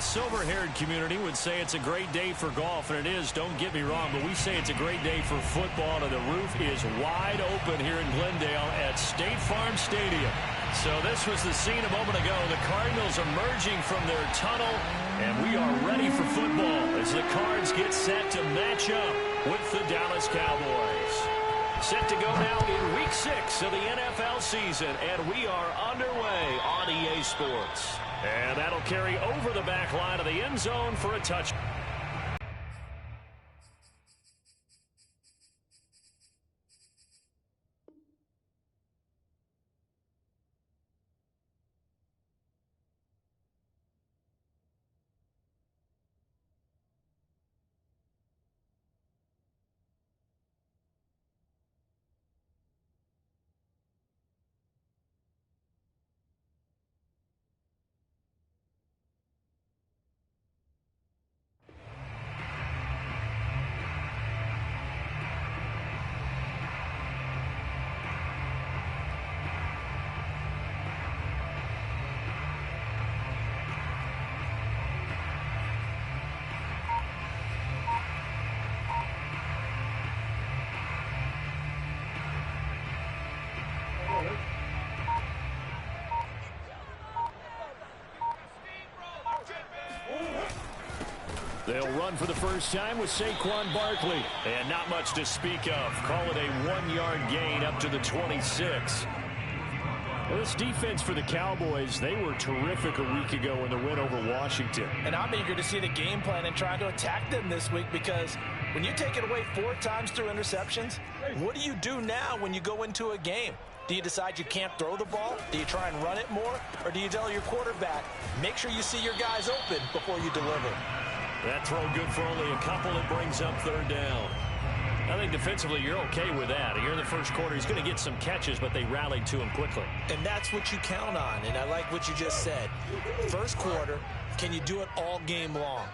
The silver-haired community would say it's a great day for golf, and it is, don't get me wrong, but we say it's a great day for football, and the roof is wide open here in Glendale at State Farm Stadium. So this was the scene a moment ago. The Cardinals emerging from their tunnel, and we are ready for football as the Cards get set to match up with the Dallas Cowboys. Set to go now in Week 6 of the NFL season, and we are underway on EA Sports. And that'll carry over the back line of the end zone for a touchdown. They'll run for the first time with Saquon Barkley. And not much to speak of. Call it a 1-yard gain up to the 26. Well, this defense for the Cowboys, they were terrific a week ago in the win over Washington. And I'm eager to see the game plan and try to attack them this week, because when you take it away 4 times through interceptions, what do you do now when you go into a game? Do you decide you can't throw the ball? Do you try and run it more? Or do you tell your quarterback, make sure you see your guys open before you deliver? That throw good for only a couple. It brings up 3rd down. I think defensively you're okay with that. Here in the first quarter, he's going to get some catches, but they rallied to him quickly. And that's what you count on, and I like what you just said. First quarter, can you do it all game long?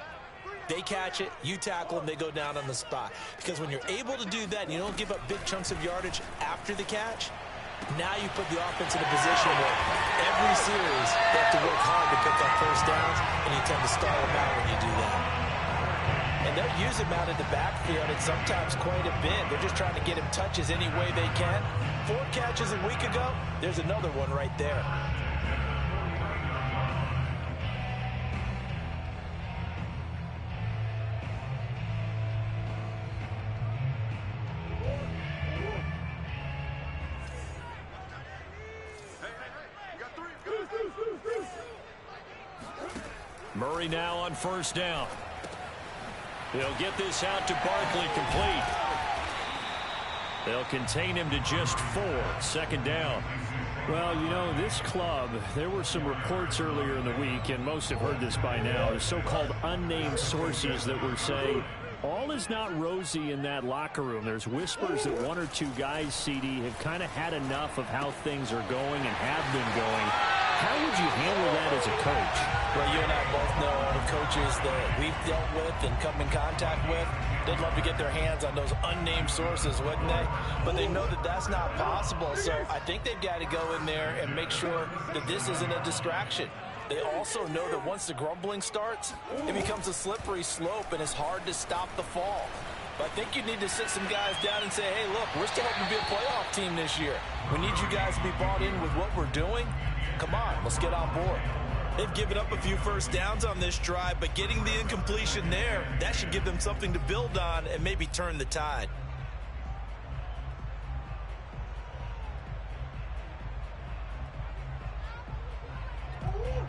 They catch it, you tackle them, they go down on the spot. Because when you're able to do that and you don't give up big chunks of yardage after the catch, now you put the offense in a position where every series they have to work hard to pick up first downs, and you tend to stall them out when you do that. And they'll use him out in the backfield, and sometimes quite a bit. They're just trying to get him touches any way they can. 4 catches a week ago, there's another one right there. Murray now on first down. They'll get this out to Barkley, complete. They'll contain him to just 4. 2nd down. Well, you know, this club, there were some reports earlier in the week, and most have heard this by now, so-called unnamed sources that were saying all is not rosy in that locker room. There's whispers that 1 or 2 guys, CD, have kind of had enough of how things are going and have been going. How would you handle that as a coach? Well, you and I both know all the coaches that we've dealt with and come in contact with. They'd love to get their hands on those unnamed sources, wouldn't they? But they know that that's not possible. So I think they've got to go in there and make sure that this isn't a distraction. They also know that once the grumbling starts, it becomes a slippery slope and it's hard to stop the fall. But I think you need to sit some guys down and say, hey, look, we're still hoping to be a playoff team this year. We need you guys to be bought in with what we're doing. Come on, let's get on board. They've given up a few first downs on this drive, but getting the incompletion there, that should give them something to build on and maybe turn the tide.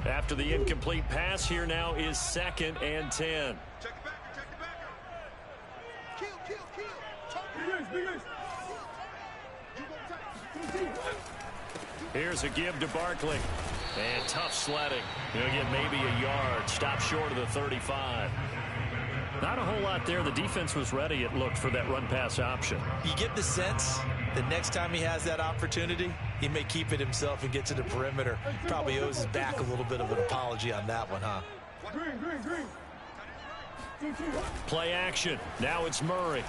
After the incomplete pass, here now is 2nd and 10. Check the backer, check the backer. Kill. Here's a give to Barkley. And tough sledding. He'll get maybe a yard. Stop short of the 35. Not a whole lot there. The defense was ready, it looked, for that run-pass option. You get the sense that next time he has that opportunity, he may keep it himself and get to the perimeter. Probably owes his back a little bit of an apology on that one, huh? Play action. Now it's Murray.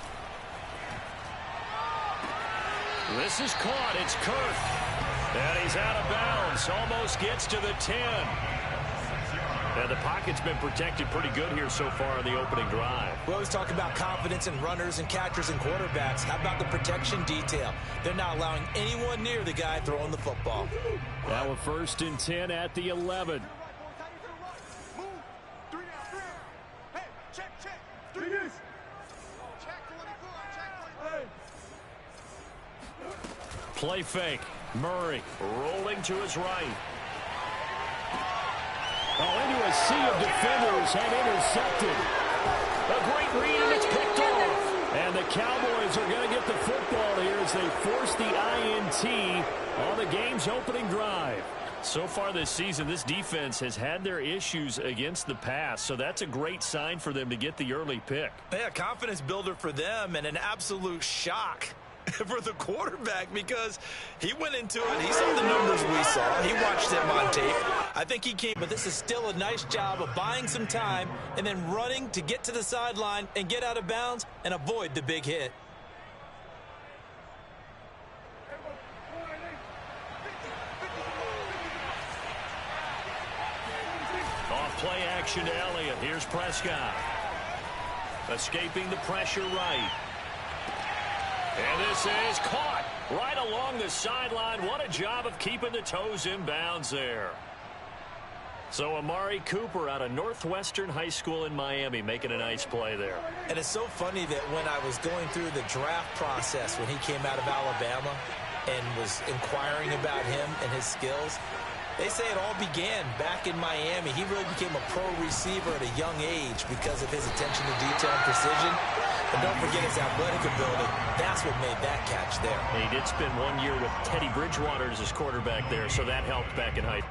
This is caught. It's Kirk. And he's out of bounds. Almost gets to the 10. And the pocket's been protected pretty good here so far in the opening drive. We always talk about confidence in runners and catchers and quarterbacks. How about the protection detail? They're not allowing anyone near the guy throwing the football. Now a 1st and 10 at the 11. Play fake. Murray rolling to his right. Oh, into a sea of defenders and intercepted. A great read, and it's picked off. And the Cowboys are going to get the football here as they force the INT on the game's opening drive. So far this season, this defense has had their issues against the pass, so that's a great sign for them to get the early pick. Yeah, confidence builder for them and an absolute shock for the quarterback because he went into it. He saw the numbers we saw. He watched them on tape. I think he came, but this is still a nice job of buying some time and then running to get to the sideline and get out of bounds and avoid the big hit. Off play action to Elliott. Here's Prescott. Escaping the pressure right. And this is caught right along the sideline. What a job of keeping the toes in bounds there. So Amari Cooper out of Northwestern High School in Miami making a nice play there. And it's so funny that when I was going through the draft process when he came out of Alabama and was inquiring about him and his skills, they say it all began back in Miami. He really became a pro receiver at a young age because of his attention to detail and precision. And don't forget his athletic ability. That's what made that catch there. He did spend 1 year with Teddy Bridgewater as his quarterback there, so that helped back in high school.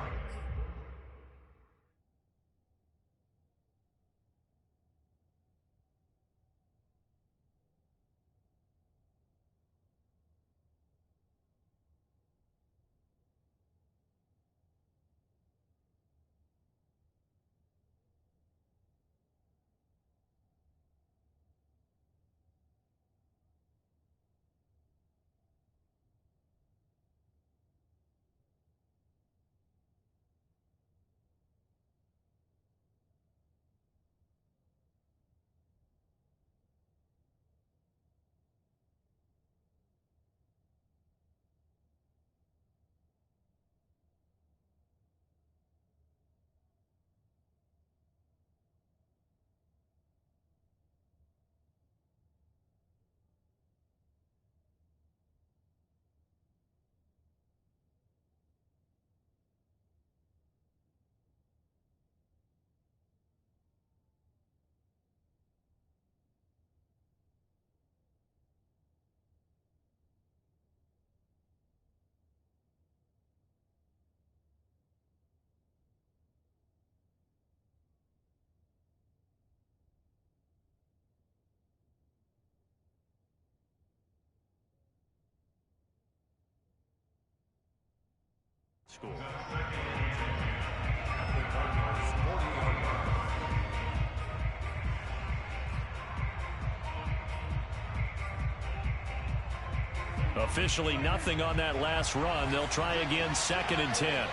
Officially nothing on that last run. They'll try again, 2nd and 10.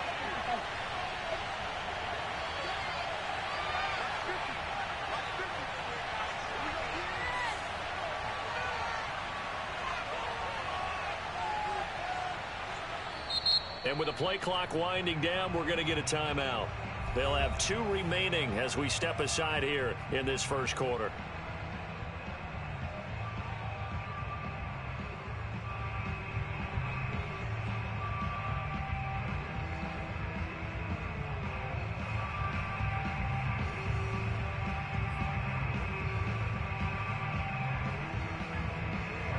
And with the play clock winding down, we're going to get a timeout. They'll have 2 remaining as we step aside here in this first quarter.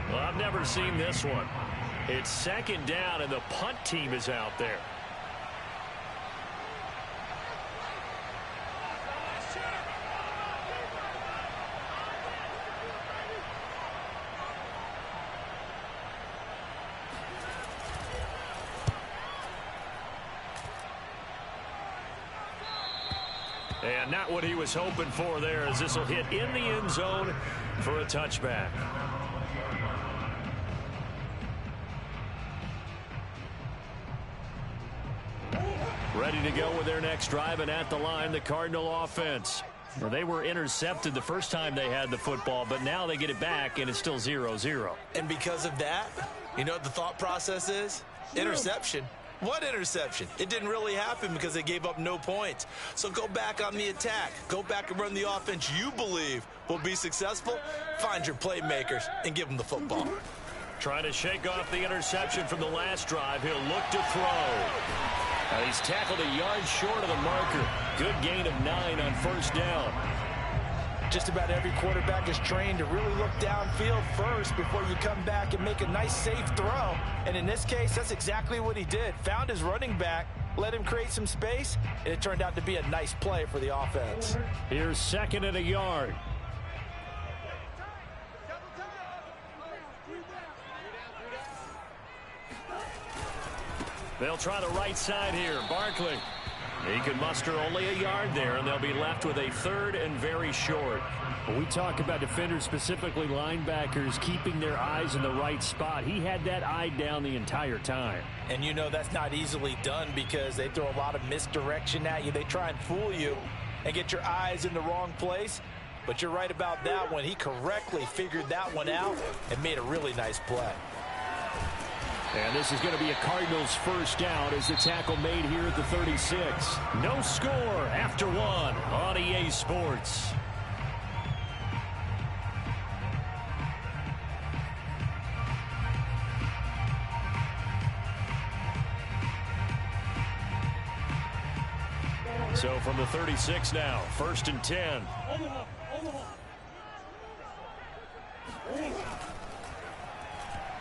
Well, I've never seen this one. It's 2nd down, and the punt team is out there. And not what he was hoping for there, as this will hit in the end zone for a touchback. Ready to go with their next drive, and at the line, the Cardinal offense. Well, they were intercepted the first time they had the football, but now they get it back, and it's still 0-0. And because of that, you know what the thought process is? Interception. What interception? It didn't really happen because they gave up no points. So go back on the attack. Go back and run the offense you believe will be successful. Find your playmakers and give them the football. Trying to shake off the interception from the last drive. He'll look to throw. He's tackled a yard short of the marker. Good gain of 9 on first down. Just about every quarterback is trained to really look downfield first before you come back and make a nice, safe throw. And in this case, that's exactly what he did. Found his running back, let him create some space, and it turned out to be a nice play for the offense. Here's 2nd and a yard. They'll try the right side here. Barkley. He can muster only a yard there, and they'll be left with a 3rd and very short. When we talk about defenders, specifically linebackers, keeping their eyes in the right spot, he had that eye down the entire time. And you know that's not easily done because they throw a lot of misdirection at you. They try and fool you and get your eyes in the wrong place. But you're right about that one. He correctly figured that one out and made a really nice play. And this is going to be a Cardinals first down as the tackle made here at the 36. No score after 1 on EA Sports. So from the 36 now, 1st and 10.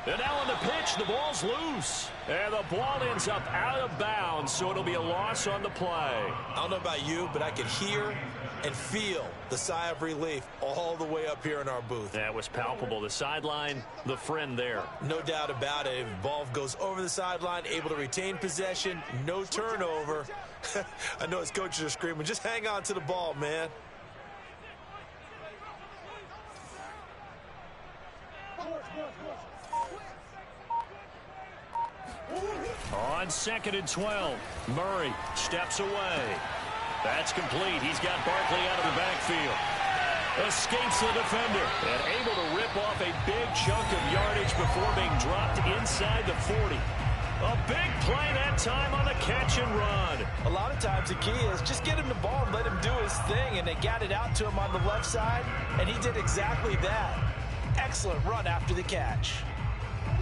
And now on the pitch, the ball's loose. And the ball ends up out of bounds, so it'll be a loss on the play. I don't know about you, but I could hear and feel the sigh of relief all the way up here in our booth. That was palpable. The sideline, the friend there. No doubt about it. Ball goes over the sideline, able to retain possession, no turnover. I know his coaches are screaming, just hang on to the ball, man. On 2nd and 12, Murray steps away. That's complete. He's got Barkley out of the backfield. Escapes the defender and able to rip off a big chunk of yardage before being dropped inside the 40. A big play that time on the catch and run. A lot of times the key is just get him the ball and let him do his thing, and they got it out to him on the left side, and he did exactly that. Excellent run after the catch.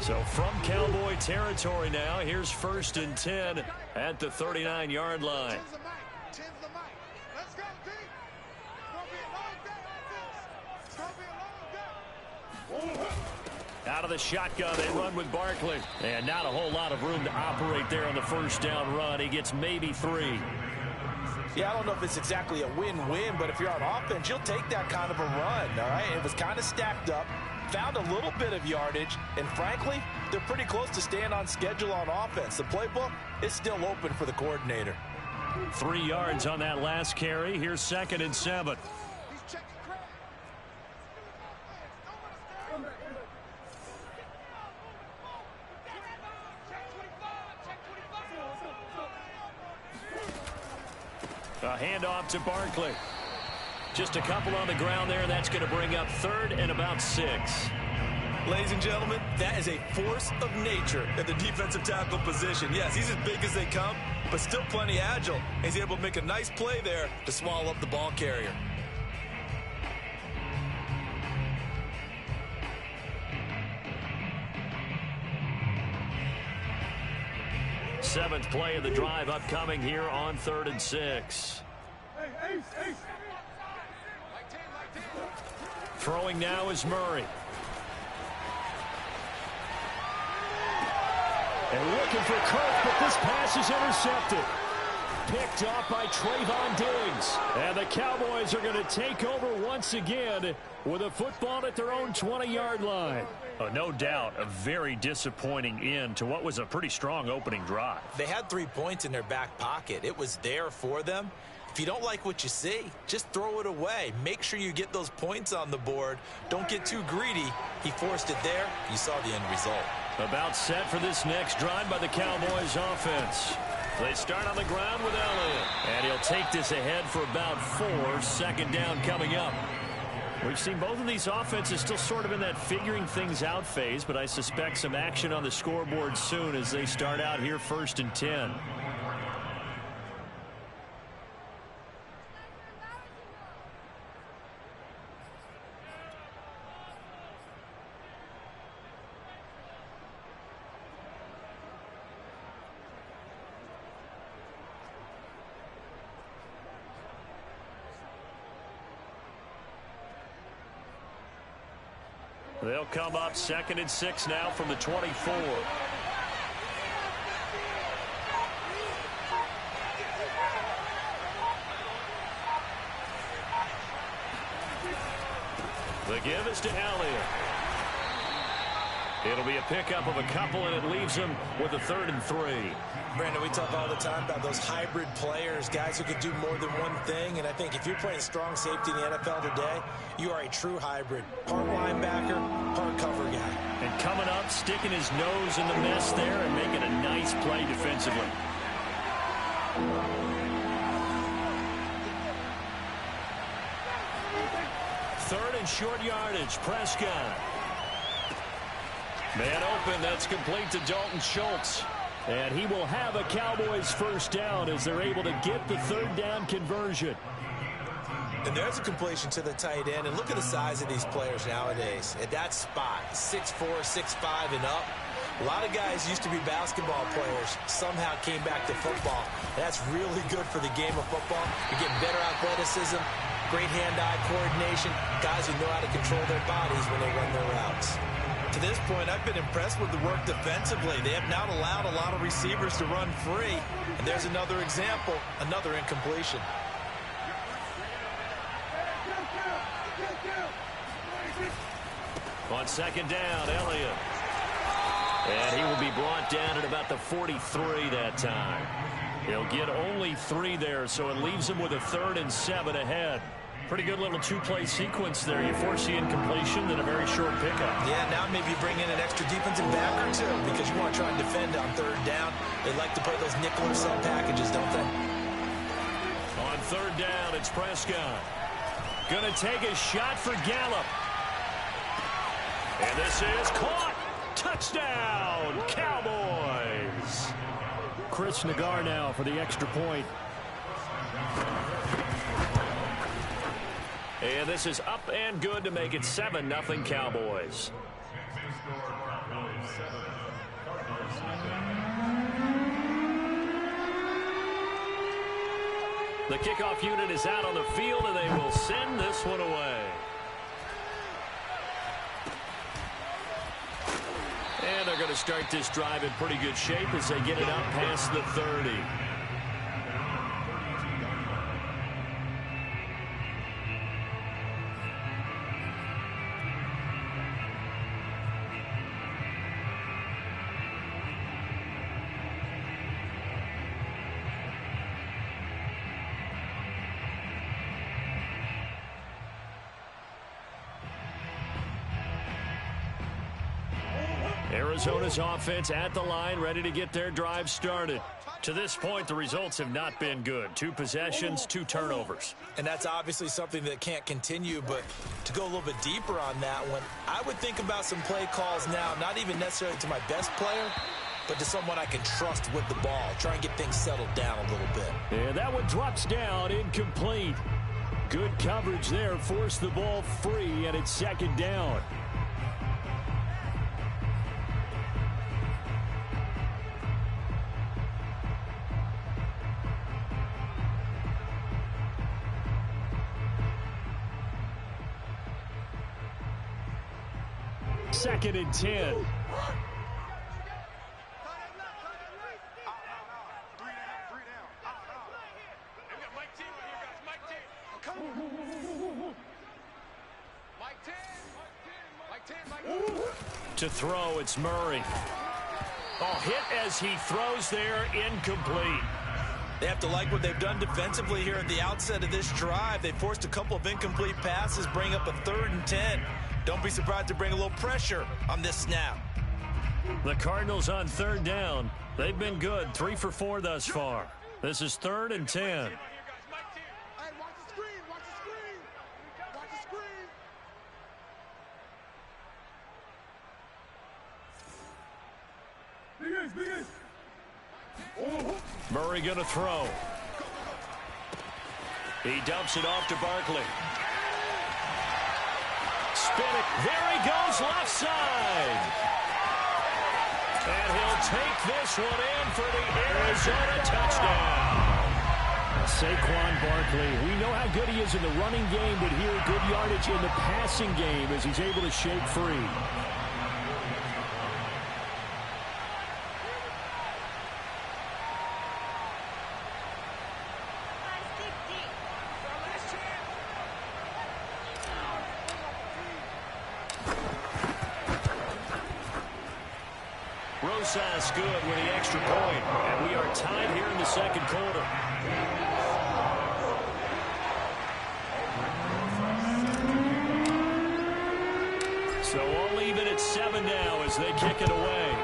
So from Cowboy territory now, here's 1st and 10 at the 39-yard line. Out of the shotgun, they run with Barkley. And not a whole lot of room to operate there on the first down run. He gets maybe 3. Yeah, I don't know if it's exactly a win-win, but if you're on offense, you'll take that kind of a run, all right? It was kind of stacked up, found a little bit of yardage, and frankly, they're pretty close to staying on schedule on offense. The playbook is still open for the coordinator. 3 yards on that last carry. Here's 2nd and 7. A handoff to Barkley. Just a couple on the ground there. That's going to bring up 3rd and about 6. Ladies and gentlemen, that is a force of nature at the defensive tackle position. Yes, he's as big as they come, but still plenty agile. He's able to make a nice play there to swallow up the ball carrier. Seventh play of the drive upcoming here on 3rd and 6. Throwing now is Murray. And looking for Kirk, but this pass is intercepted. Picked off by Trayvon Diggs. And the Cowboys are going to take over once again with a football at their own 20-yard line. No doubt a very disappointing end to what was a pretty strong opening drive. They had 3 points in their back pocket. It was there for them. If you don't like what you see, just throw it away. Make sure you get those points on the board. Don't get too greedy. He forced it there. You saw the end result. About set for this next drive by the Cowboys offense. They start on the ground with Elliott. And he'll take this ahead for about 4. 2nd down coming up. We've seen both of these offenses still sort of in that figuring things out phase, but I suspect some action on the scoreboard soon as they start out here 1st and 10. They'll come up 2nd and 6 now from the 24. The give is to Elliott. It'll be a pickup of a couple, and it leaves him with a 3rd and 3. Brandon, we talk all the time about those hybrid players, guys who can do more than one thing. And I think if you're playing strong safety in the NFL today, you are a true hybrid. Part linebacker, part cover guy. And coming up, sticking his nose in the mess there and making a nice play defensively. Third and short yardage, Prescott. Man open, that's complete to Dalton Schultz. And he will have a Cowboys 1st down as they're able to get the 3rd down conversion. And there's a completion to the tight end. And look at the size of these players nowadays. At that spot, 6'4", 6'5", and up. A lot of guys used to be basketball players, somehow came back to football. That's really good for the game of football. You're getting better athleticism, great hand-eye coordination, guys who know how to control their bodies when they run their routes. To this point, I've been impressed with the work defensively. They have not allowed a lot of receivers to run free. And there's another example, another incompletion. On 2nd down, Elliott. And he will be brought down at about the 43 that time. He'll get only 3 there, so it leaves him with a 3rd and 7 ahead. Pretty good little 2-play sequence there. You force the incompletion, then a very short pickup. Yeah, now maybe you bring in an extra defensive back or 2 because you want to try and defend on 3rd down. They like to play those nickel or sub packages, don't they? On 3rd down, it's Prescott. Going to take a shot for Gallup. And this is caught. Touchdown, Cowboys. Chris Nagar now for the extra point. And this is up and good to make it 7-0 Cowboys. The kickoff unit is out on the field, and they will send this one away. And they're going to start this drive in pretty good shape as they get it up past the 30. Arizona's offense at the line, ready to get their drive started. To this point, the results have not been good. 2 possessions, 2 turnovers. And that's obviously something that can't continue, but to go a little bit deeper on that one, I would think about some play calls now, not even necessarily to my best player, but to someone I can trust with the ball. Try and get things settled down a little bit. And that one drops down, incomplete. Good coverage there, forced the ball free, and it's 2nd down. Second and 10. To throw, it's Murray. Oh, hit as he throws there, incomplete. They have to like what they've done defensively here at the outset of this drive. They forced a couple of incomplete passes, bring up a 3rd and 10. Don't be surprised to bring a little pressure on this snap. The Cardinals on third down. They've been good, 3 for 4 thus far. This is 3rd and 10. Hey, watch the screen, watch the screen. Watch the screen. Murray going to throw. He dumps it off to Barkley. Spin it. There he goes, left side. And he'll take this one in for the Arizona touchdown. Saquon Barkley, we know how good he is in the running game, but here good yardage in the passing game as he's able to shake free. Rosas good with the extra point, and we are tied here in the second quarter. So all even at 7 now as they kick it away.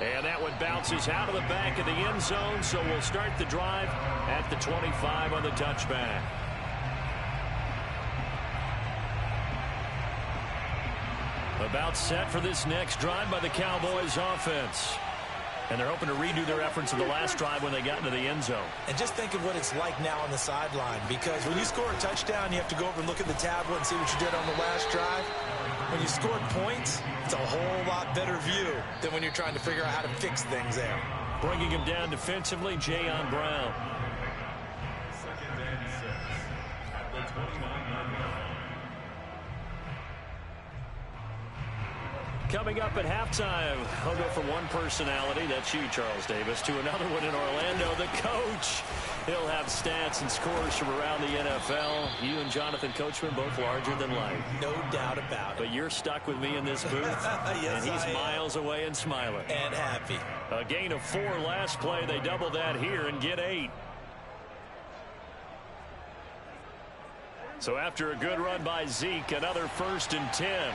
And that one bounces out of the back of the end zone, so we'll start the drive at the 25 on the touchback. About set for this next drive by the Cowboys offense. And they're hoping to redo their efforts in the last drive when they got into the end zone. And just think of what it's like now on the sideline, because when you score a touchdown, you have to go over and look at the tablet and see what you did on the last drive. When you scored points, it's a whole lot better view than when you're trying to figure out how to fix things there. Bringing him down defensively, Jayon Brown. Coming up at halftime, I'll go from one personality, that's you, Charles Davis, to another one in Orlando, the coach. He'll have stats and scores from around the NFL. You and Jonathan Coachman both larger than life. No doubt about it. But you're stuck with me in this booth, yes, and he's miles away and smiling. And happy. A gain of 4 last play. They double that here and get 8. So after a good run by Zeke, another 1st and 10.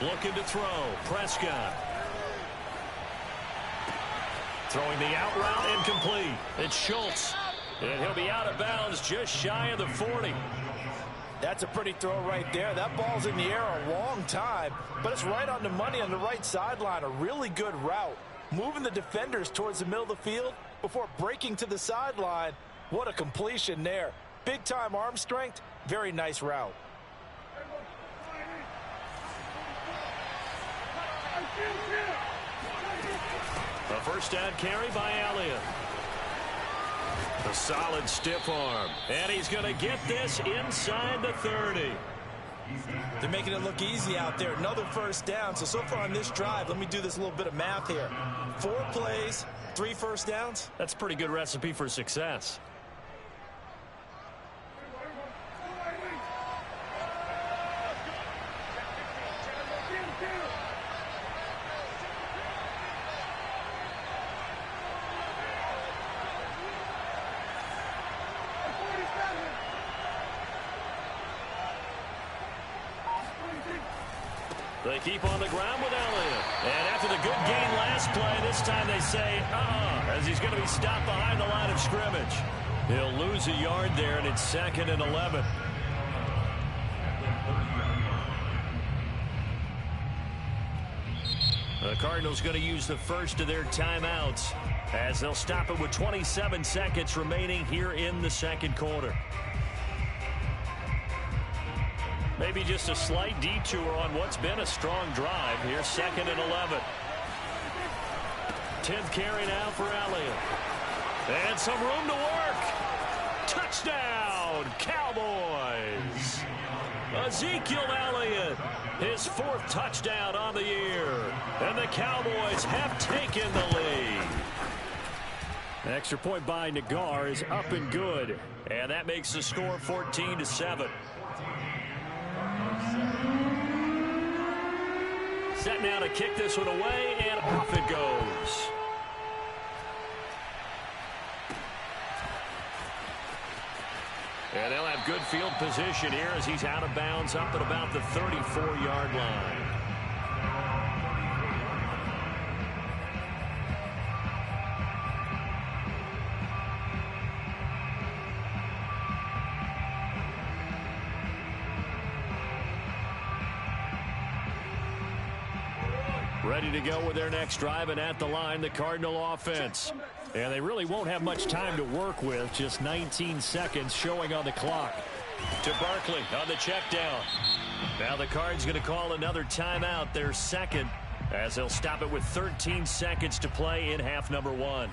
Looking to throw. Prescott. Throwing the out route incomplete. It's Schultz. And he'll be out of bounds just shy of the 40. That's a pretty throw right there. That ball's in the air a long time, but it's right on the money on the right sideline. A really good route. Moving the defenders towards the middle of the field before breaking to the sideline. What a completion there. Big-time arm strength. Very nice route. A first down carry by Elliott. A solid stiff arm. And he's going to get this inside the 30. They're making it look easy out there. Another first down. So far on this drive, let me do this little bit of math here. 4 plays, 3 first downs. That's a pretty good recipe for success. They keep on the ground with Elliott. And after the good gain last play, this time they say, as he's going to be stopped behind the line of scrimmage. He'll lose a yard there, and it's 2nd and 11. The Cardinals going to use the first of their timeouts as they'll stop it with 27 seconds remaining here in the second quarter. Maybe just a slight detour on what's been a strong drive. Here's 2nd and 11. 10th carry now for Elliott. And some room to work. Touchdown, Cowboys. Ezekiel Elliott, his 4th touchdown on the year. And the Cowboys have taken the lead. An extra point by Nagar is up and good. And that makes the score 14-7. Set now to kick this one away, and off it goes. And they'll have good field position here as he's out of bounds up at about the 34-yard line. Ready to go with their next drive, and at the line, the Cardinal offense. And they really won't have much time to work with, just 19 seconds showing on the clock. To Barkley on the check down. Now the Cards going to call another timeout, their second, as they'll stop it with 13 seconds to play in half number 1.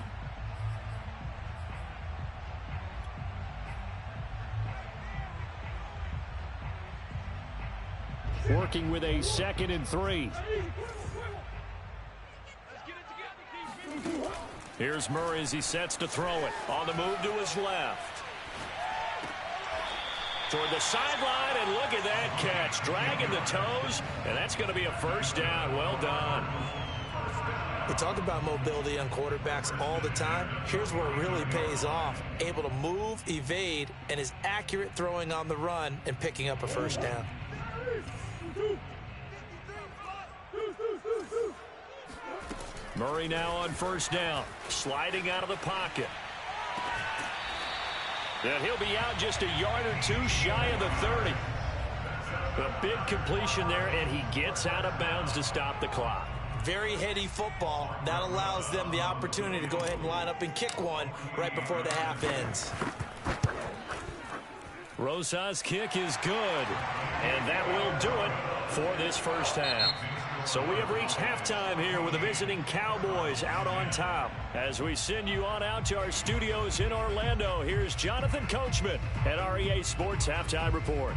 Working with a 2nd and 3. Here's Murray as he sets to throw it. On the move to his left. Toward the sideline, and look at that catch. Dragging the toes, and that's going to be a first down. Well done. We talk about mobility on quarterbacks all the time. Here's where it really pays off. Able to move, evade, and is accurate throwing on the run and picking up a first down. Murray now on first down, sliding out of the pocket. And he'll be out just a yard or two shy of the 30. A big completion there, and he gets out of bounds to stop the clock. Very heady football. That allows them the opportunity to go ahead and line up and kick one right before the half ends. Rosa's kick is good, and that will do it for this first half. So we have reached halftime here with the visiting Cowboys out on top. As we send you on out to our studios in Orlando, here's Jonathan Coachman at REA Sports Halftime Report.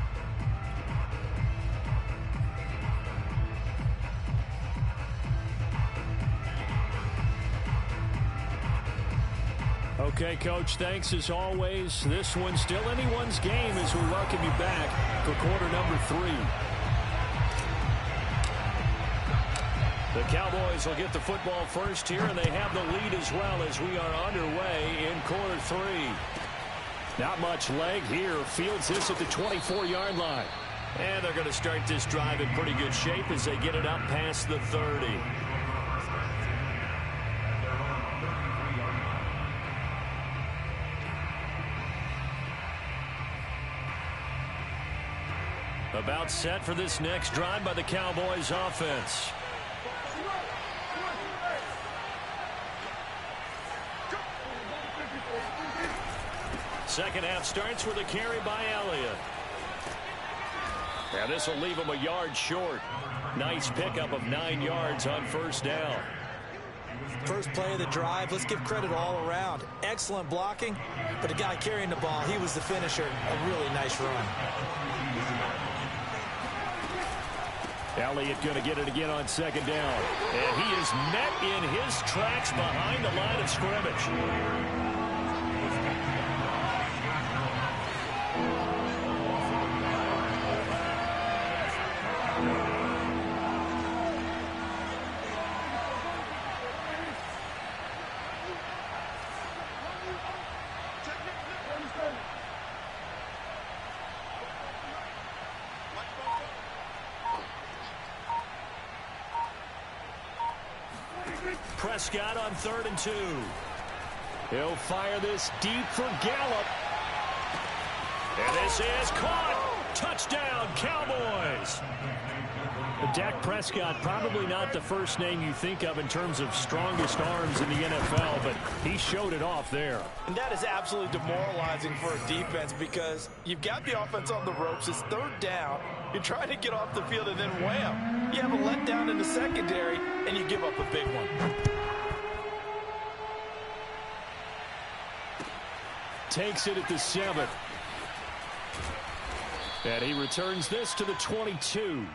Okay, Coach, thanks as always. This one's still anyone's game as we welcome you back for quarter number 3. The Cowboys will get the football first here, and they have the lead as well as we are underway in quarter 3. Not much leg here. Fields this at the 24-yard line. And they're going to start this drive in pretty good shape as they get it up past the 30. About set for this next drive by the Cowboys offense. Second half starts with a carry by Elliott. And this will leave him a yard short. Nice pickup of 9 yards on first down. First play of the drive, let's give credit all around. Excellent blocking, but the guy carrying the ball, he was the finisher. A really nice run. Elliott going to get it again on second down. And he is met in his tracks behind the line of scrimmage. Prescott on 3rd and 2. He'll fire this deep for Gallup. And this is caught. Touchdown, Cowboys. Dak Prescott, probably not the first name you think of in terms of strongest arms in the NFL, but he showed it off there. And that is absolutely demoralizing for a defense because you've got the offense on the ropes. It's 3rd down. You're trying to get off the field, and then wham, you have a letdown in the secondary, and you give up a big one. Takes it at the 7. And he returns this to the 22.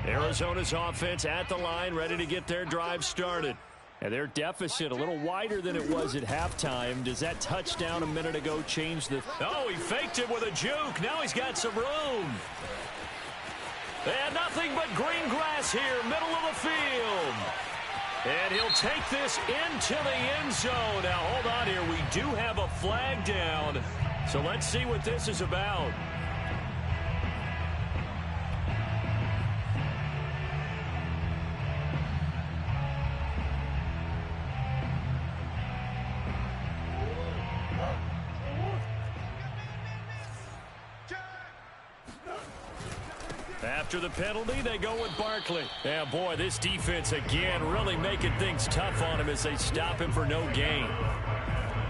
Arizona's offense at the line, ready to get their drive started. And their deficit a little wider than it was at halftime. Does that touchdown a minute ago change the... Oh, he faked it with a juke. Now he's got some room. And nothing but green grass here, middle of the field. And he'll take this into the end zone. Now, hold on here. We do have a flag down. So let's see what this is about. After the penalty, they go with Barkley. Yeah, boy, this defense again really making things tough on him as they stop him for no gain.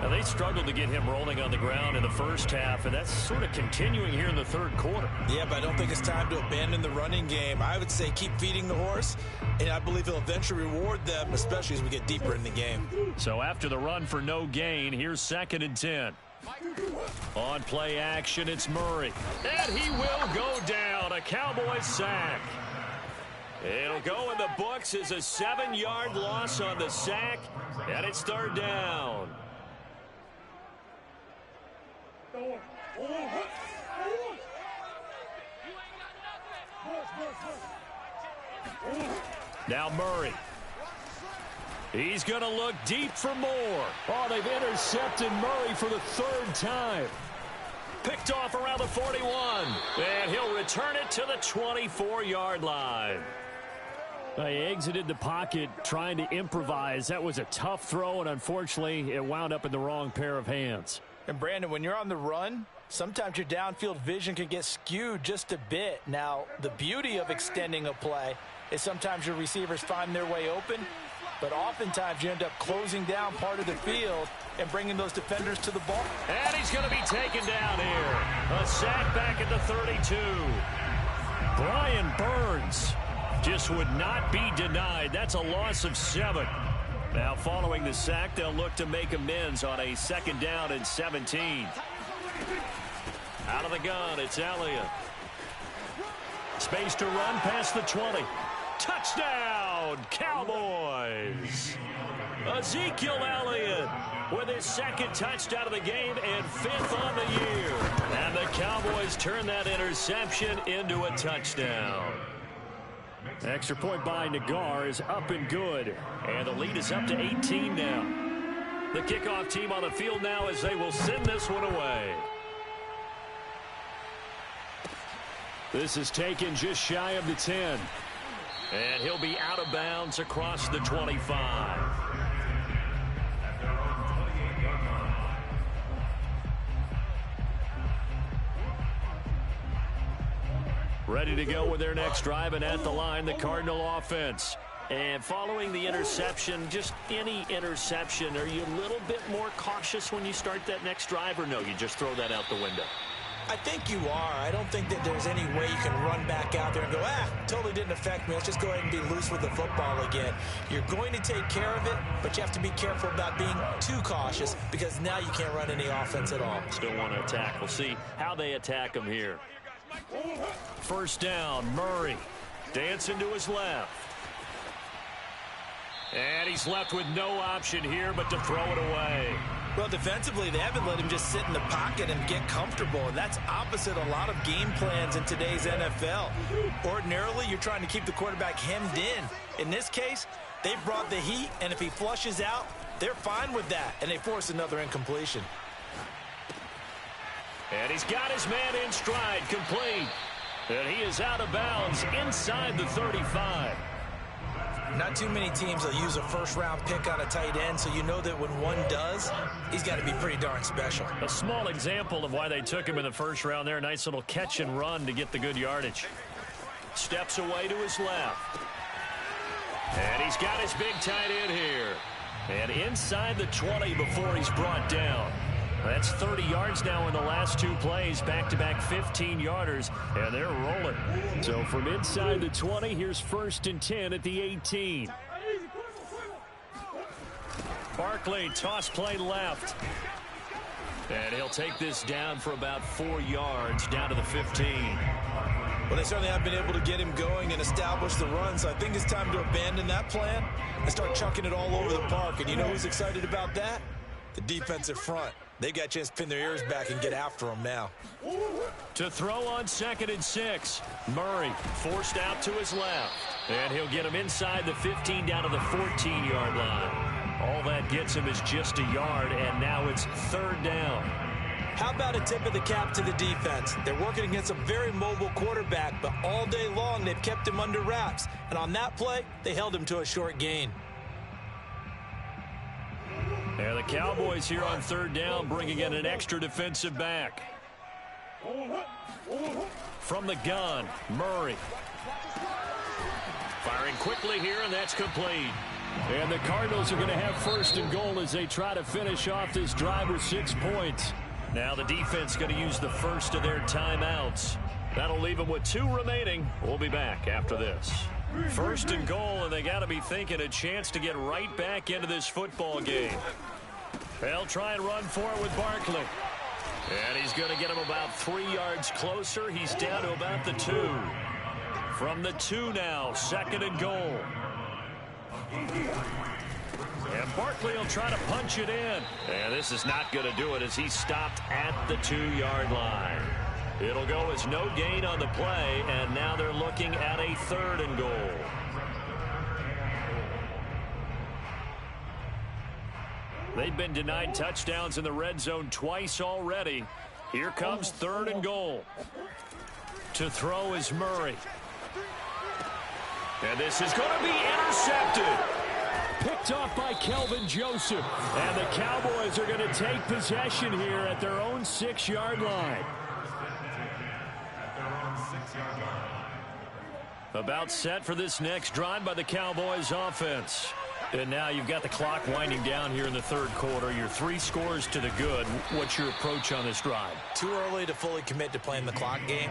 Now, they struggled to get him rolling on the ground in the first half, and that's sort of continuing here in the third quarter. Yeah, but I don't think it's time to abandon the running game. I would say keep feeding the horse, and I believe he'll eventually reward them, especially as we get deeper in the game. So after the run for no gain, here's 2nd and 10. On play action, it's Murray. And he will go down. A Cowboys sack. It'll go in the books as a 7-yard loss on the sack, and it's 3rd down. Now Murray. He's going to look deep for more. Oh, they've intercepted Murray for the 3rd time. Picked off around the 41. And he'll return it to the 24-yard line. He exited the pocket trying to improvise. That was a tough throw, and unfortunately, it wound up in the wrong pair of hands. And, Brandon, when you're on the run, sometimes your downfield vision can get skewed just a bit. Now, the beauty of extending a play is sometimes your receivers find their way open, but oftentimes you end up closing down part of the field and bringing those defenders to the ball. And he's going to be taken down here. A sack back at the 32. Brian Burns just would not be denied. That's a loss of 7. Now following the sack, they'll look to make amends on a 2nd down and 17. Out of the gun, it's Elliott. Space to run past the 20. Touchdown, Cowboys! Ezekiel Elliott with his 2nd touchdown of the game and 5th on the year. And the Cowboys turn that interception into a touchdown. Extra point by Nagar is up and good. And the lead is up to 18 now. The kickoff team on the field now as they will send this one away. This is taken just shy of the 10. And he'll be out of bounds across the 25. Ready to go with their next drive, and at the line, the Cardinal offense. And following the interception, just any interception, are you a little bit more cautious when you start that next drive, or no, you just throw that out the window? I think you are. I don't think that there's any way you can run back out there and go, totally didn't affect me. Let's just go ahead and be loose with the football again. You're going to take care of it, but you have to be careful about being too cautious because now you can't run any offense at all. Still want to attack. We'll see how they attack him here. 1st down, Murray dancing to his left. And he's left with no option here but to throw it away. Well, defensively, they haven't let him just sit in the pocket and get comfortable, and that's opposite a lot of game plans in today's NFL. Ordinarily, you're trying to keep the quarterback hemmed in. In this case, they brought the heat, and if he flushes out, they're fine with that, and they force another incompletion. And he's got his man in stride, complete. And he is out of bounds inside the 35. Not too many teams will use a first-round pick on a tight end, so you know that when one does, he's got to be pretty darn special. A small example of why they took him in the first round there. Nice little catch and run to get the good yardage. Steps away to his left. And he's got his big tight end here. And inside the 20 before he's brought down. That's 30 yards now in the last 2 plays. Back-to-back 15-yarders, and they're rolling. So from inside the 20, here's 1st and 10 at the 18. Barkley, toss play left. And he'll take this down for about 4 yards, down to the 15. Well, they certainly have been able to get him going and establish the run, so I think it's time to abandon that plan and start chucking it all over the park. And you know who's excited about that? The defensive front. They've got a chance to pin their ears back and get after him now. To throw on 2nd and 6. Murray forced out to his left. And he'll get him inside the 15 down to the 14-yard line. All that gets him is just a yard, and now it's 3rd down. How about a tip of the cap to the defense? They're working against a very mobile quarterback, but all day long they've kept him under wraps. And on that play, they held him to a short gain. And the Cowboys here on 3rd down bringing in an extra defensive back. From the gun, Murray. Firing quickly here, and that's complete. And the Cardinals are going to have 1st and goal as they try to finish off this drive with 6 points. Now the defense going to use the first of their timeouts. That'll leave them with 2 remaining. We'll be back after this. 1st and goal, and they got to be thinking a chance to get right back into this football game. They'll try and run for it with Barkley. And he's going to get him about 3 yards closer. He's down to about the 2. From the 2 now, 2nd and goal. And Barkley will try to punch it in. And this is not going to do it as he's stopped at the 2-yard line. It'll go as no gain on the play, and now they're looking at a 3rd and goal. They've been denied touchdowns in the red zone twice already. Here comes 3rd and goal. To throw is Murray. And this is going to be intercepted. Picked off by Kelvin Joseph. And the Cowboys are going to take possession here at their own 6-yard line. About set for this next drive by the Cowboys offense. And now you've got the clock winding down here in the 3rd quarter. You're 3 scores to the good. What's your approach on this drive? Too early to fully commit to playing the clock game.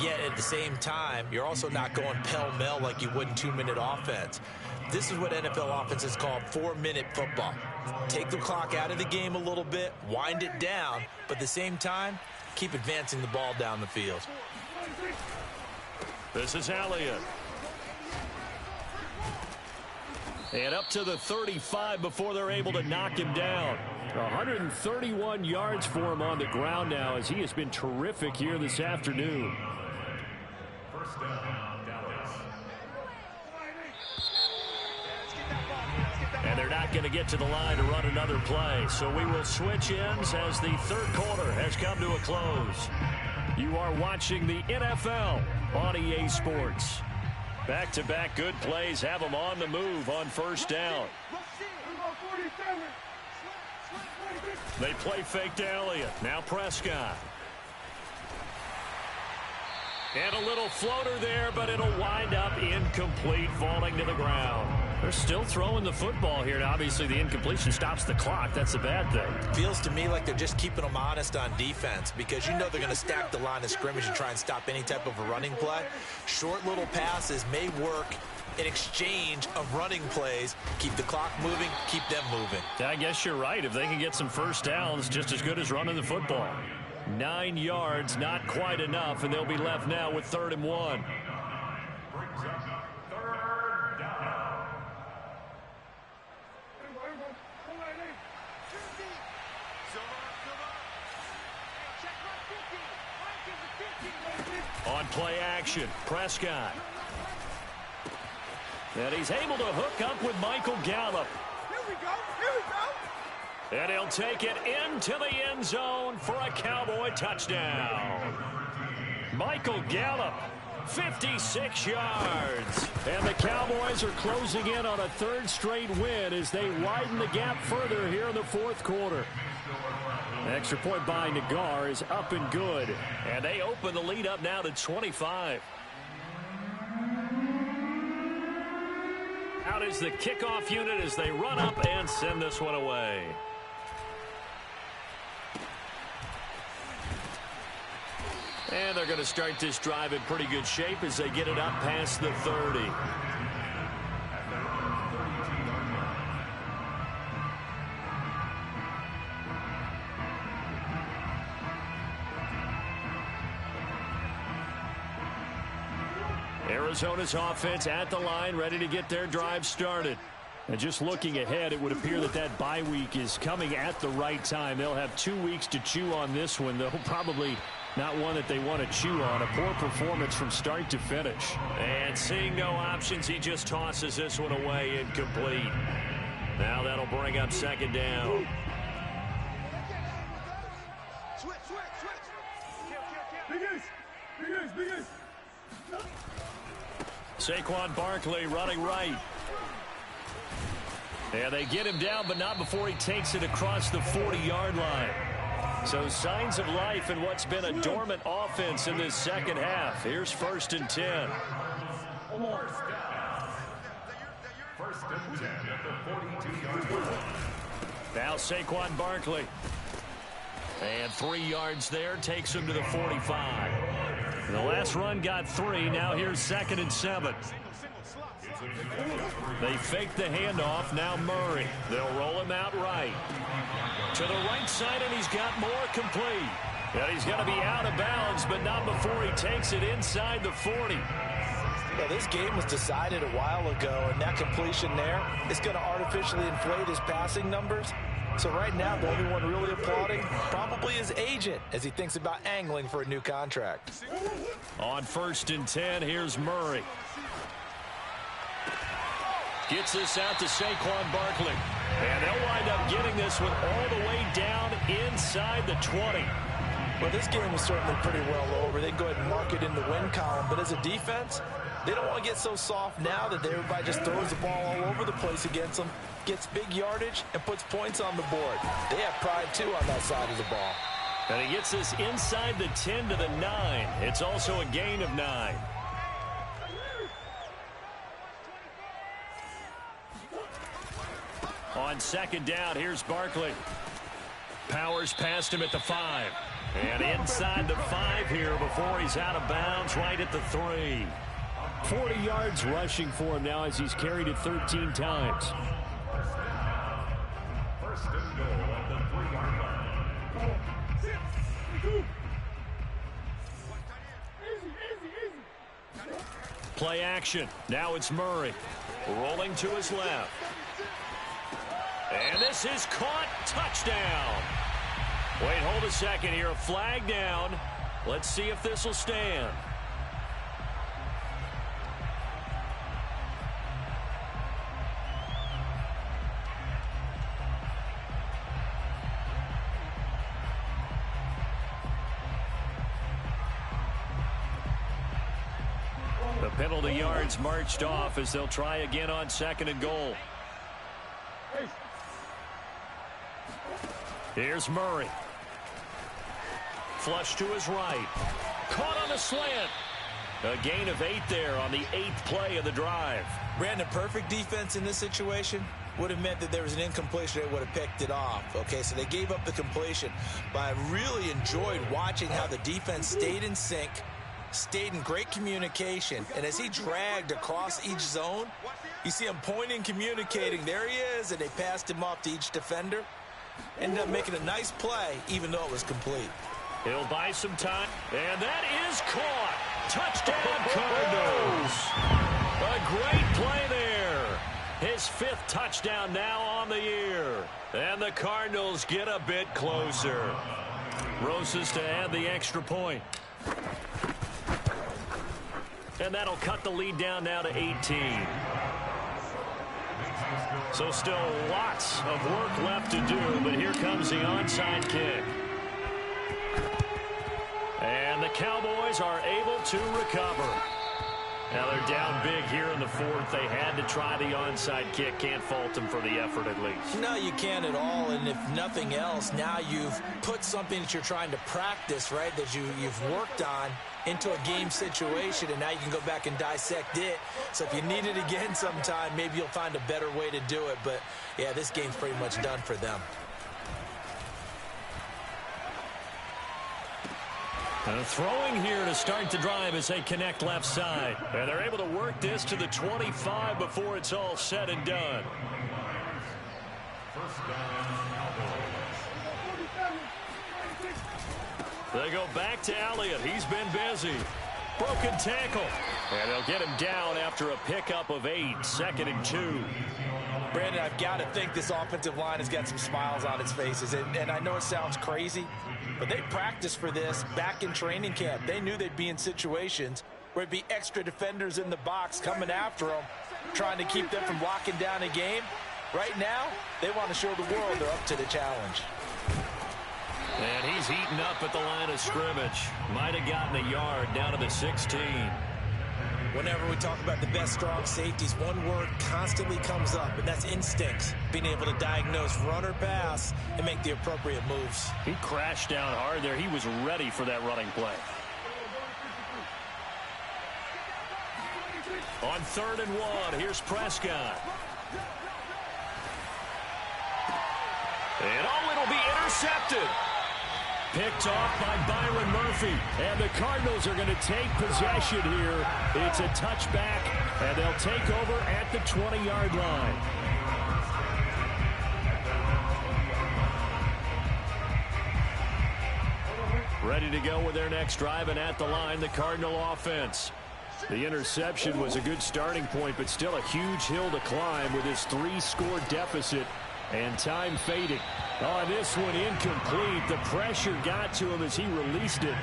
Yet at the same time, you're also not going pell-mell like you would in 2-minute offense. This is what NFL offenses call 4-minute football. Take the clock out of the game a little bit, wind it down, but at the same time, keep advancing the ball down the field. This is Elliott. And up to the 35 before they're able to knock him down. 131 yards for him on the ground now as he has been terrific here this afternoon. And they're not going to get to the line to run another play. So we will switch ends as the 3rd quarter has come to a close. You are watching the NFL on EA Sports. Back-to-back good plays have them on the move on 1st down. They play fake to Elliott. Now Prescott. And a little floater there, but it'll wind up incomplete, falling to the ground. They're still throwing the football here. Now, obviously, the incompletion stops the clock. That's a bad thing. Feels to me like they're just keeping them honest on defense because you know they're going to stack the line of scrimmage and try and stop any type of a running play. Short little passes may work in exchange of running plays. Keep the clock moving, keep them moving. I guess you're right. If they can get some 1st downs, just as good as running the football. 9 yards, not quite enough, and they'll be left now with 3rd and 1. On play action, Prescott. And he's able to hook up with Michael Gallup. Here we go. And he'll take it into the end zone for a Cowboy touchdown. Michael Gallup, 56 yards. And the Cowboys are closing in on a 3rd straight win as they widen the gap further here in the 4th quarter. Extra point by Nagar is up and good. And they open the lead up now to 25. Out is the kickoff unit as they run up and send this one away. And they're going to start this drive in pretty good shape as they get it up past the 30. Arizona's offense at the line, ready to get their drive started. And just looking ahead, it would appear that that bye week is coming at the right time. They'll have 2 weeks to chew on this one, though probably not one that they want to chew on. A poor performance from start to finish. And seeing no options, he just tosses this one away, incomplete. Now that'll bring up second down. Switch. Saquon Barkley running right. Yeah, they get him down, but not before he takes it across the 40-yard line. So signs of life in what's been a dormant offense in this second half. Here's 1st and 10. First and 10 at the 42-yard line. Now Saquon Barkley. And 3 yards there, takes him to the 45. The last run got 3. Now here's 2nd and 7. They fake the handoff. Now Murray. They'll roll him out right. To the right side, and he's got more complete. And he's going to be out of bounds, but not before he takes it inside the 40. Well, this game was decided a while ago, and that completion there is going to artificially inflate his passing numbers. So right now, the only one really applauding probably his agent as he thinks about angling for a new contract. On 1st and 10, here's Murray. Gets this out to Saquon Barkley. And they'll wind up getting this one all the way down inside the 20. Well, this game is certainly pretty well over. They can go ahead and mark it in the win column. But as a defense, they don't want to get so soft now that everybody just throws the ball all over the place against them, gets big yardage, and puts points on the board. They have pride, too, on that side of the ball. And he gets this inside the 10 to the 9. It's also a gain of 9. On 2nd down, here's Barkley. Powers past him at the 5. And inside the 5 here before he's out of bounds right at the 3. 40 yards rushing for him now as he's carried it 13 times. First and goal at the 3-yard line. Play action. Now it's Murray. Rolling to his left. And this is caught. Touchdown. Wait, hold a second here. A flag down. Let's see if this will stand. The penalty yards marched off as they'll try again on 2nd and goal. Here's Murray. Flush to his right. Caught on the slant. A gain of 8 there on the 8th play of the drive. Brandon, perfect defense in this situation would have meant that there was an incompletion. They would have picked it off. Okay, so they gave up the completion. But I really enjoyed watching how the defense stayed in sync, stayed in great communication. And as he dragged across each zone, you see him pointing, communicating. There he is, and they passed him off to each defender. Ended up making a nice play, even though it was complete. He'll buy some time, and that is caught. Touchdown, Cardinals. A great play there. His 5th touchdown now on the year. And the Cardinals get a bit closer. Rosas to add the extra point. And that'll cut the lead down now to 18. So still lots of work left to do, but here comes the onside kick. And the Cowboys are able to recover. Now they're down big here in the 4th. They had to try the onside kick. Can't fault them for the effort at least. No, you can't at all. And if nothing else, now you've put something that you're trying to practice, right, that you've worked on into a game situation, and now you can go back and dissect it. So if you need it again sometime, maybe you'll find a better way to do it. But, yeah, this game's pretty much done for them. Throwing here to start the drive as they connect left side. And they're able to work this to the 25 before it's all said and done. First down, They go back to Elliott. He's been busy. Broken tackle. And they'll get him down after a pickup of 8, 2nd and 2. Brandon, I've got to think this offensive line has got some smiles on its faces. And I know it sounds crazy, but they practiced for this back in training camp. They knew they'd be in situations where it'd be extra defenders in the box coming after them, trying to keep them from locking down a game. Right now, they want to show the world they're up to the challenge. And he's heating up at the line of scrimmage. Might have gotten a yard down to the 16. Whenever we talk about the best strong safeties, one word constantly comes up, and that's instincts. Being able to diagnose run or pass and make the appropriate moves. He crashed down hard there. He was ready for that running play. On 3rd and 1, here's Prescott. And it'll be intercepted. Picked off by Byron Murphy. And the Cardinals are going to take possession here. It's a touchback, and they'll take over at the 20-yard line. Ready to go with their next drive, and at the line, the Cardinal offense. The interception was a good starting point, but still a huge hill to climb with his 3-score deficit and time fading. On this one, incomplete. The pressure got to him as he released it,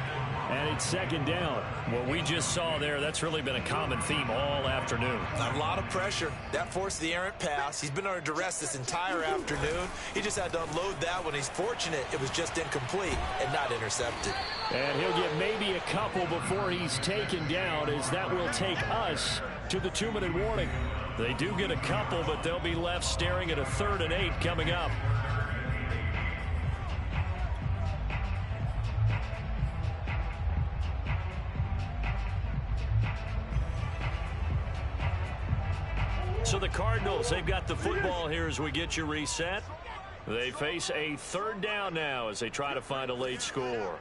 and it's 2nd down. What we just saw there, that's really been a common theme all afternoon. A lot of pressure. That forced the errant pass. He's been under duress this entire afternoon. He just had to unload that one. He's fortunate it was just incomplete and not intercepted. And he'll get maybe a couple before he's taken down, as that will take us to the 2-minute warning. They do get a couple, but they'll be left staring at a 3rd and 8 coming up. So the Cardinals, they've got the football here as we get you reset. They face a 3rd down now as they try to find a late score.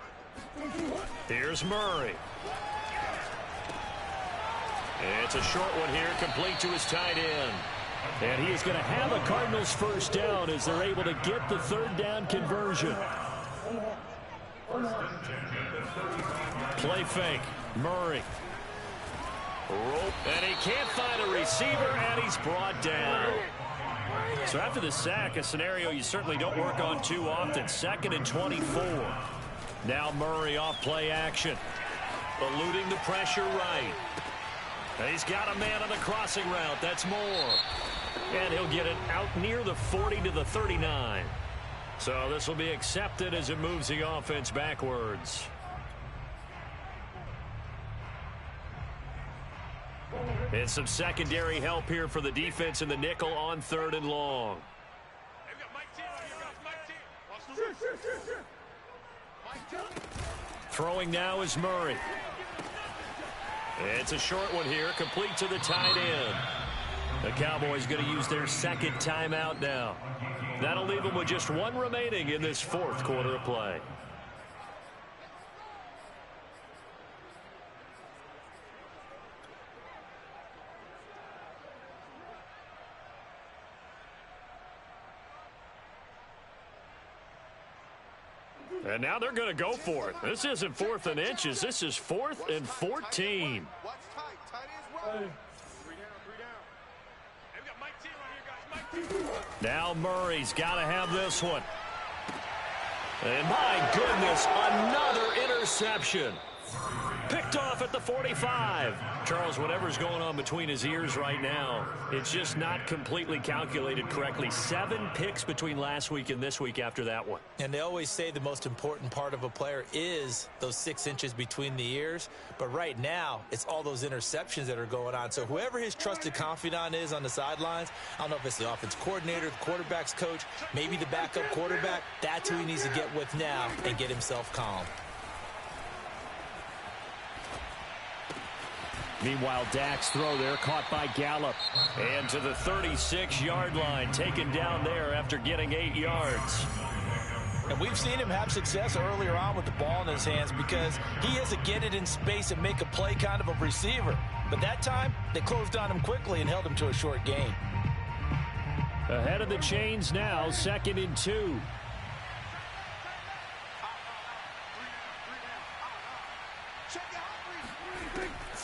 Here's Murray. It's a short one here, complete to his tight end. And he is going to have a Cardinals 1st down as they're able to get the 3rd down conversion. Play fake. Murray. And he can't find a receiver, and he's brought down. So after the sack, a scenario you certainly don't work on too often. 2nd and 24. Now Murray off play action. Eluding the pressure right. He's got a man on the crossing route. That's Moore. And he'll get it out near the 40 to the 39. So this will be accepted as it moves the offense backwards. And some secondary help here for the defense in the nickel on 3rd and long. Throwing now is Murray. It's a short one here, complete to the tight end. The Cowboys going to use their 2nd timeout now. That'll leave them with just 1 remaining in this 4th quarter of play. And now they're going to go for it. This isn't 4th and inches. This is 4th and 14. Now Murray's got to have this one. And my goodness, another interception. Picked off at the 45. Charles, whatever's going on between his ears right now, it's just not completely calculated correctly. 7 picks between last week and this week after that one. And they always say the most important part of a player is those 6 inches between the ears. But right now, it's all those interceptions that are going on. So whoever his trusted confidant is on the sidelines, I don't know if it's the offense coordinator, the quarterback's coach, maybe the backup quarterback, that's who he needs to get with now and get himself calm. Meanwhile, Dak's throw there caught by Gallup. And to the 36-yard line, taken down there after getting 8 yards. And we've seen him have success earlier on with the ball in his hands because he is a get it in space and make a play kind of a receiver. But that time, they closed on him quickly and held him to a short gain. Ahead of the chains now, 2nd and 2.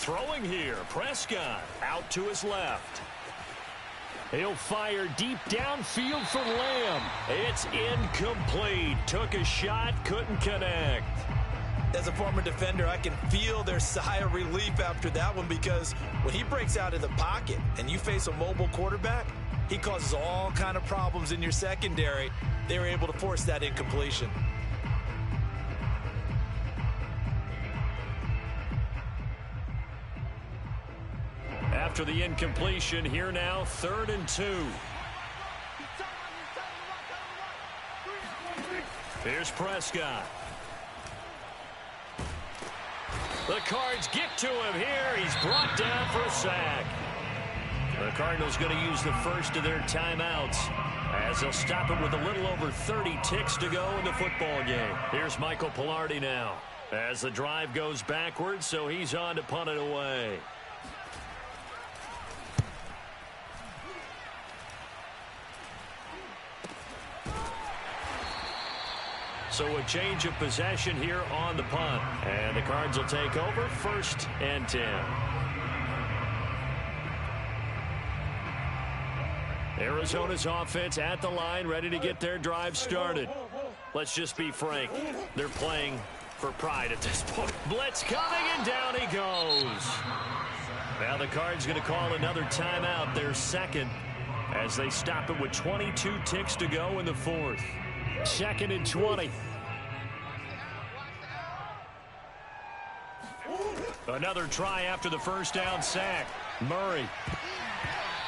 Throwing here, Prescott out to his left. He'll fire deep downfield for Lamb. It's incomplete. Took a shot, couldn't connect. As a former defender, I can feel their sigh of relief after that one, because when he breaks out of the pocket and you face a mobile quarterback, he causes all kind of problems in your secondary. They were able to force that incompletion. After the incompletion, here now, 3rd and 2. Here's Prescott. The Cards get to him here. He's brought down for a sack. The Cardinals going to use the first of their timeouts as they'll stop it with a little over 30 ticks to go in the football game. Here's Michael Pilardi now as the drive goes backwards, so he's on to punt it away. So a change of possession here on the punt. And the Cards will take over 1st and 10. Arizona's offense at the line, ready to get their drive started. Let's just be frank. They're playing for pride at this point. Blitz coming, and down he goes. Now the Cards going to call another timeout, their second, as they stop it with 22 ticks to go in the 4th. 2nd and 20. Another try after the first down sack. Murray.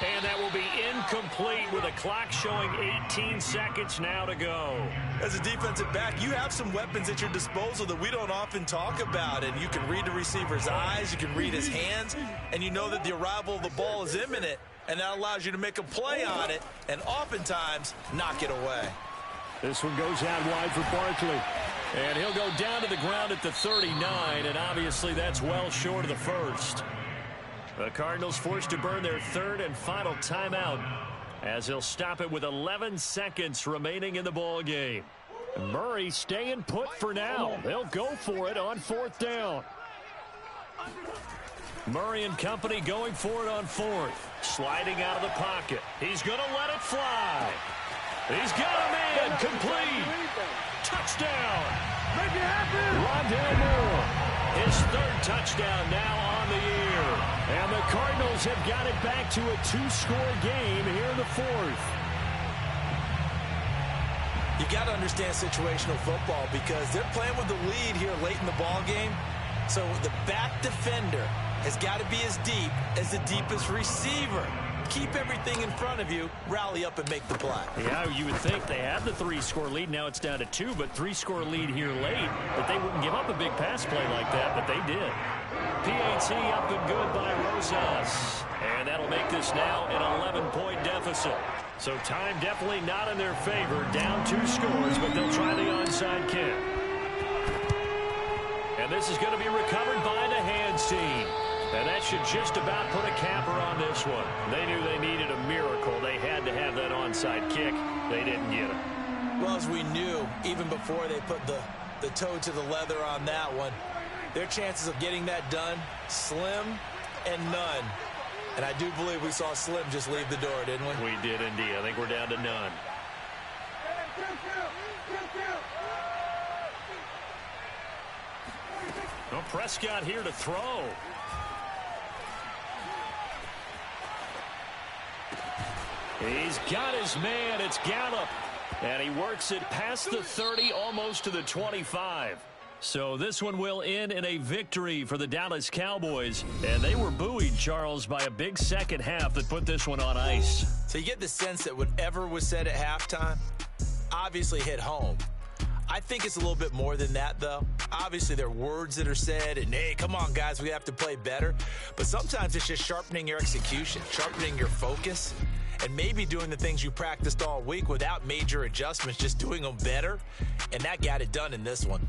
And that will be incomplete with a clock showing 18 seconds now to go. As a defensive back, you have some weapons at your disposal that we don't often talk about. And you can read the receiver's eyes, you can read his hands, and you know that the arrival of the ball is imminent. And that allows you to make a play on it and oftentimes knock it away. This one goes out wide for Barkley. And he'll go down to the ground at the 39, and obviously that's well short of the first. The Cardinals forced to burn their 3rd and final timeout as they'll stop it with 11 seconds remaining in the ball game. Murray staying put for now. They'll go for it on 4th down. Murray and company going for it on 4th. Sliding out of the pocket. He's going to let it fly. He's got a man complete. Touchdown. Make it happen. Rondale Moore. His 3rd touchdown now on the year. And the Cardinals have got it back to a 2-score game here in the 4th. You got to understand situational football because they're playing with the lead here late in the ball game. So the back defender has got to be as deep as the deepest receiver. Keep everything in front of you, rally up and make the play. Yeah, you would think they had the 3-score lead. Now it's down to 2, but 3-score lead here late. But they wouldn't give up a big pass play like that, but they did. PAT up and good by Rosas. And that'll make this now an 11-point deficit. So time definitely not in their favor. Down 2 scores, but they'll try the onside kick. And this is going to be recovered by the hands team. And that should just about put a capper on this one. They knew they needed a miracle. They had to have that onside kick. They didn't get it. Well, as we knew, even before they put the toe to the leather on that one, their chances of getting that done, slim and none. And I do believe we saw Slim just leave the door, didn't we? We did indeed. I think we're down to none. Well, Prescott here to throw. He's got his man. It's Gallup. And he works it past the 30, almost to the 25. So this one will end in a victory for the Dallas Cowboys. And they were buoyed, Charles, by a big second half that put this one on ice. So you get the sense that whatever was said at halftime obviously hit home. I think it's a little bit more than that, though. Obviously, there are words that are said, and, hey, come on, guys, we have to play better. But sometimes it's just sharpening your execution, sharpening your focus, and maybe doing the things you practiced all week without major adjustments, just doing them better. And that got it done in this one.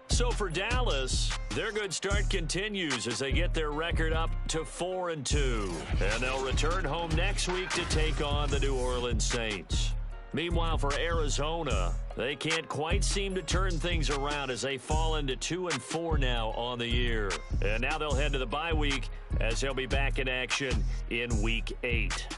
So for Dallas, their good start continues as they get their record up to 4-2. And they'll return home next week to take on the New Orleans Saints. Meanwhile, for Arizona, they can't quite seem to turn things around as they fall into 2-4 now on the year. And now they'll head to the bye week as they'll be back in action in Week 8.